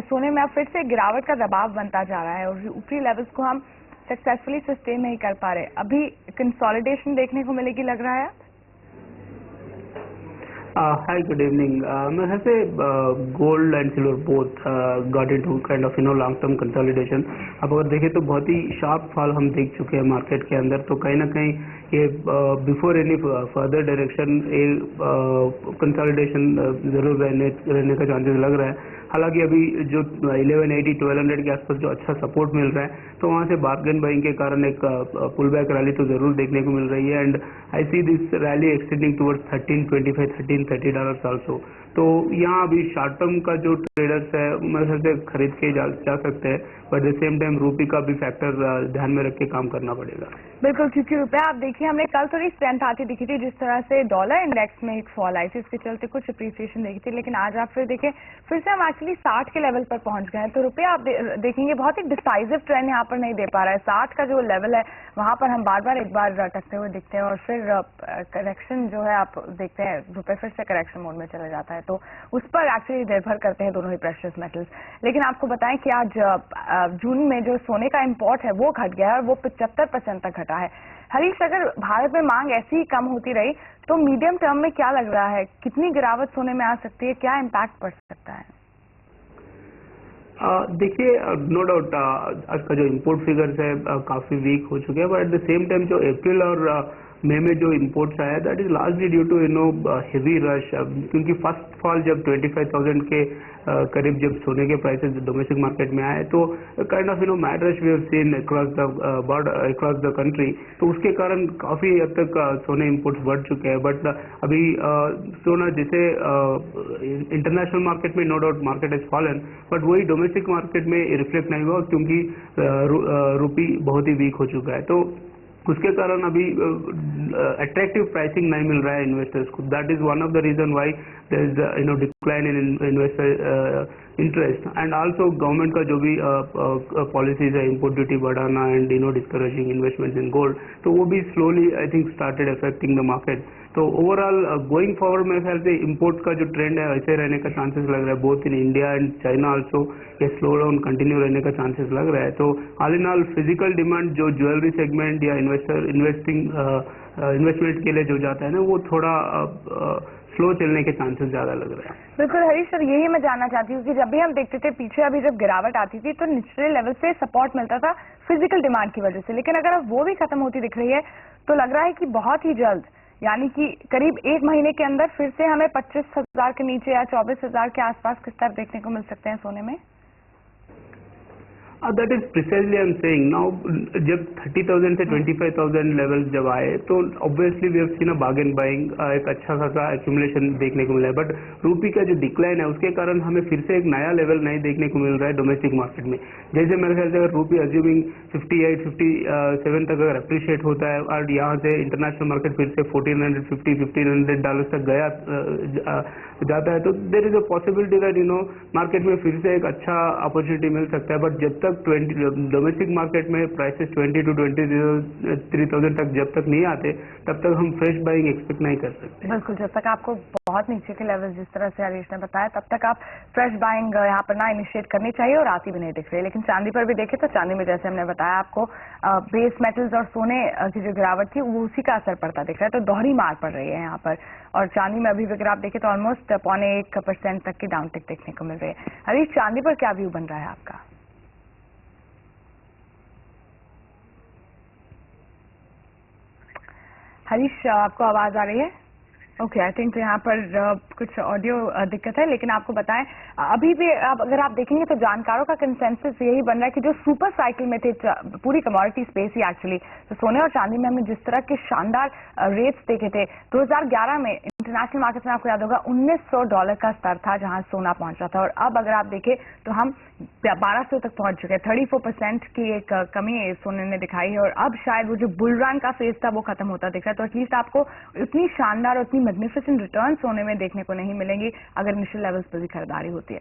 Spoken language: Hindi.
सोने में अब फिर से गिरावट का दबाव बनता जा रहा है और ऊपरी लेवल्स को हम सक्सेसफुली सस्टेन नहीं कर पा रहे। अभी कंसोलिडेशन देखने को मिलेगी लग रहा है। Hi, good evening. मेरे ख्याल से gold and silver both got into kind of long term consolidation. अब अगर देखें तो बहुत ही शार्प फॉल हम देख चुके हैं मार्केट के अंदर, तो कहीं ना कहीं ये बिफोर एनी फर्दर डायरेक्शन ये कंसोलिडेशन जरूर रहने का चांसेस लग रहा है। हालांकि अभी जो 1180 1200 के आसपास जो अच्छा सपोर्ट मिल रहा है, तो वहाँ से बार्गेन बाइंग के कारण एक पुल बैक रैली तो जरूर देखने को मिल रही है। And I see this rally extending towards 1325 $1330 also. तो यहाँ अभी शॉर्ट टर्म का जो ट्रेडर्स है मेरे ख्याल से खरीद के जा सकते हैं, बट द सेम टाइम रूपी का भी फैक्टर ध्यान में रख के काम करना पड़ेगा। बिल्कुल, क्योंकि रुपया आप देखिए हमने कल थोड़ी स्ट्रेंथ आती दिखी थी, जिस तरह से डॉलर इंडेक्स में एक फॉल आई थी, इसके चलते कुछ अप्रिसिएशन देखी थी, लेकिन आज आप फिर देखें फिर से हम एक्चुअली 60 के लेवल पर पहुंच गए हैं। तो रुपया आप देखेंगे बहुत ही डिसाइसिव ट्रेंड यहाँ पर नहीं दे पा रहा है। 60 का जो लेवल है वहां पर हम बार बार एक बार टकते हुए दिखते हैं और फिर करेक्शन जो है आप देखते हैं रुपये फिर से करेक्शन मोड में चला जाता है, तो उस पर एक्चुअली निर्भर करते हैं दोनों ही प्रेशियस मेटल्स। लेकिन आपको बताएं कि आज जून में जो सोने का इंपोर्ट है वो घट गया है और वो 75% तक घटा है। हरीश, अगर भारत में मांग ऐसी ही कम होती रही तो मीडियम टर्म में क्या लग रहा है, कितनी गिरावट सोने में आ सकती है, क्या इम्पैक्ट पड़ सकता है? देखिए, नो डाउट आज का जो इंपोर्ट फिगर्स है काफी वीक हो चुके हैं, but at the same time जो अप्रैल और मई में जो इंपोर्ट्स आया that is largely due to heavy rush. क्योंकि फर्स्ट फॉल जब 25,000 के करीब जब सोने के प्राइसेस डोमेस्टिक मार्केट में आए, तो kind of mad rush we have seen across the country. तो उसके कारण काफी हद तक सोने इंपोर्ट्स बढ़ चुके हैं। बट अभी सोना जैसे इंटरनेशनल मार्केट में no doubt market has fallen, but वही डोमेस्टिक मार्केट में रिफ्लेक्ट नहीं हुआ क्योंकि रुपी बहुत ही वीक हो चुका है। तो उसके कारण अभी अट्रैक्टिव प्राइसिंग नहीं मिल रहा है इन्वेस्टर्स को। That is one of the reason why there is decline in investor interest. And also government का जो भी पॉलिसीज है, इंपोर्ट ड्यूटी बढ़ाना and discouraging investments in gold, तो वो भी slowly I think started affecting the market. तो ओवरऑल गोइंग फॉरवर्ड मेरे ख्याल से इंपोर्ट का जो ट्रेंड है ऐसे रहने का चांसेस लग रहा है, both in India and China also ये स्लो डाउन कंटिन्यू रहने का चांसेस लग रहा है। तो all in all physical demand जो ज्वेलरी सेगमेंट या इन्वेस्टमेंट के लिए जो जाता है ना, वो थोड़ा स्लो चलने के चांसेस ज्यादा लग रहे हैं। बिल्कुल हरीश सर, यही मैं जानना चाहती हूँ कि जब भी हम देखते थे पीछे अभी जब गिरावट आती थी तो निचले लेवल से सपोर्ट मिलता था फिजिकल डिमांड की वजह से, लेकिन अगर अब वो भी खत्म होती दिख रही है तो लग रहा है कि बहुत ही जल्द, यानी कि करीब 1 महीने के अंदर फिर से हमें 25,000 के नीचे या 24,000 के आसपास के स्तर देखने को मिल सकते हैं सोने में। That is precisely I am saying now. जब 30,000 से 25,000 लेवल जब आए तो obviously we have seen a bargain buying, एक अच्छा खासा एक्यूमुलेशन देखने को मिला है। बट रूपी का जो डिक्लाइन है उसके कारण हमें फिर से एक नया लेवल नहीं देखने को मिल रहा है डोमेस्टिक मार्केट में। जैसे मेरे ख्याल से अगर रूपी अज्यूमिंग 58 57 तक अगर अप्रिशिएट होता है और यहाँ से इंटरनेशनल मार्केट फिर से $1,450 तक गया जाता है, तो there is a possibility that market में फिर से एक अच्छा अपॉर्चुनिटी मिल सकता है। बट जब तक डोमेस्टिक मार्केट में प्राइसेस 20 to 23,000 तक जब तक नहीं आते तब तक हम फ्रेश बाइंग एक्सपेक्ट नहीं कर सकते। बिल्कुल, जब तक आपको बहुत नीचे के लेवल जिस तरह से हरीश ने बताया तब तक आप फ्रेश बाइंग यहाँ पर ना इनिशिएट करनी चाहिए और आती भी नहीं दिख रही। लेकिन चांदी पर भी देखें तो चांदी में जैसे हमने बताया आपको बेस मेटल्स और सोने की जो गिरावट थी वो उसी का असर पड़ता दिख रहा है, तो दोहरी मार पड़ रही है यहाँ पर। और चांदी में अभी अगर आप देखें तो ऑलमोस्ट 0.25% तक की डाउनटिक देखने को मिल रही है। हरीश, चांदी पर क्या व्यू बन रहा है आपका? हरीश, आपको आवाज आ रही है? ओके, आई थिंक यहाँ पर कुछ ऑडियो दिक्कत है, लेकिन आपको बताएं अभी भी अगर आप देखेंगे तो जानकारों का कंसेंसस यही बन रहा है कि जो सुपर साइकिल में थे पूरी कमोडिटी स्पेस ही एक्चुअली, तो सोने और चांदी में हमने जिस तरह के शानदार रेट्स देखे थे 2011 में इंटरनेशनल मार्केट में, आपको याद होगा $1,900 का स्तर था जहां सोना पहुंचा था, और अब अगर आप देखें तो हम 1200 तक पहुंच चुके हैं। 34% की एक कमी सोने ने दिखाई है, और अब शायद वो जो बुल रन का फेज था वो खत्म होता दिख रहा है। तो एटलीस्ट आपको इतनी शानदार और इतनी मैग्निफिसेंट रिटर्न सोने में देखने को नहीं मिलेंगी अगर इनिशियल लेवल्स पर भी खरीदारी होती है।